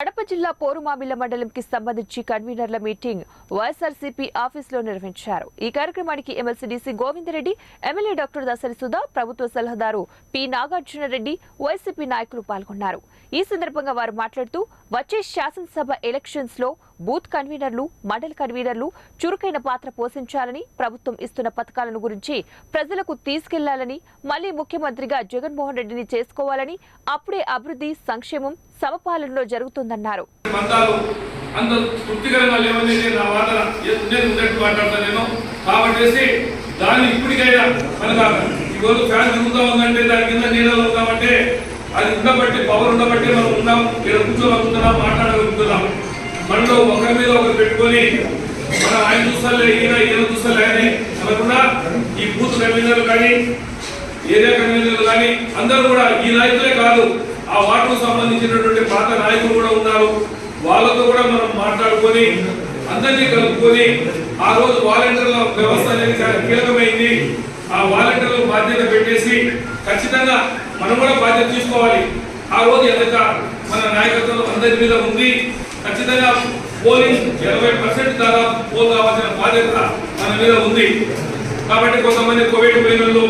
కడప జిల్లా పోరుమామిళ్ల మండలంకి సంబంధించి కన్వీనర్ల మీటింగ్ వైఎస్ఆర్సీపీ ఆఫీసులో నిర్వహించారు. ఈ కార్యక్రమానికి MLC DC Govindareddy, MLA doctor Dasari Sudha, ప్రభుత్వ సలహాదారు పి నాగార్జునరెడ్డి, వైసీపీ నాయకులు పాల్గొన్నారు. ఈ సందర్భంగా వారు మాట్లాడుతూ వచ్చే శాసనసభ ఎలక్షన్స్ లో బూత్ కన్వీనర్లు, మండల కన్వీనర్లు చురుకైన పాత్ర పోషించాలని, ప్రభుత్వం ఇస్తున్న పథకాలను గురించి ప్రజలకు తీసుకెళ్లాలని, మళ్లీ ముఖ్యమంత్రిగా జగన్మోహన్ రెడ్డిని చేసుకోవాలని, అప్పుడే అభివృద్ధి, సంక్షేమం సమపాలనలో జరుగుతుందన్నారు. అది ఉండబట్టి పవర్ ఉండబట్టి మనం ఉన్నాం, ఇక్కడ కూర్చోగలుగుతున్నాం, మాట్లాడగలుగుతున్నాం. మనలో ఒకరి మీద ఒకరు పెట్టుకొని మనం ఆయన చూస్తలే ఈయన చూస్తలే అని అనకుండా ఈ బూత్ కన్వీనర్లు కానీ ఏరియా కన్వీనర్లు కానీ అందరూ కూడా ఈ నాయకులే కాదు, ఆ వార్డుకు సంబంధించినటువంటి పాత నాయకులు కూడా ఉన్నారు. వాళ్ళతో కూడా మనం మాట్లాడుకొని అందరినీ కలుపుకొని ఆ రోజు వాలంటీర్ల వ్యవస్థ అనేది చాలా కీలకమైంది. ఆ వాలంటీర్ల బాధ్యత పెట్టేసి ఖచ్చితంగా మనం కూడా బాధ్యత తీసుకోవాలి. ఆ రోజు ఏదైతే మన నాయకత్వం అందరి మీద ఉంది, ఖచ్చితంగా పోలింగ్ 80% దాదాపు పోల్ కావాల్సిన బాధ్యత మన మీద ఉంది. కాబట్టి కొంతమంది కోవిడ్ పోయిన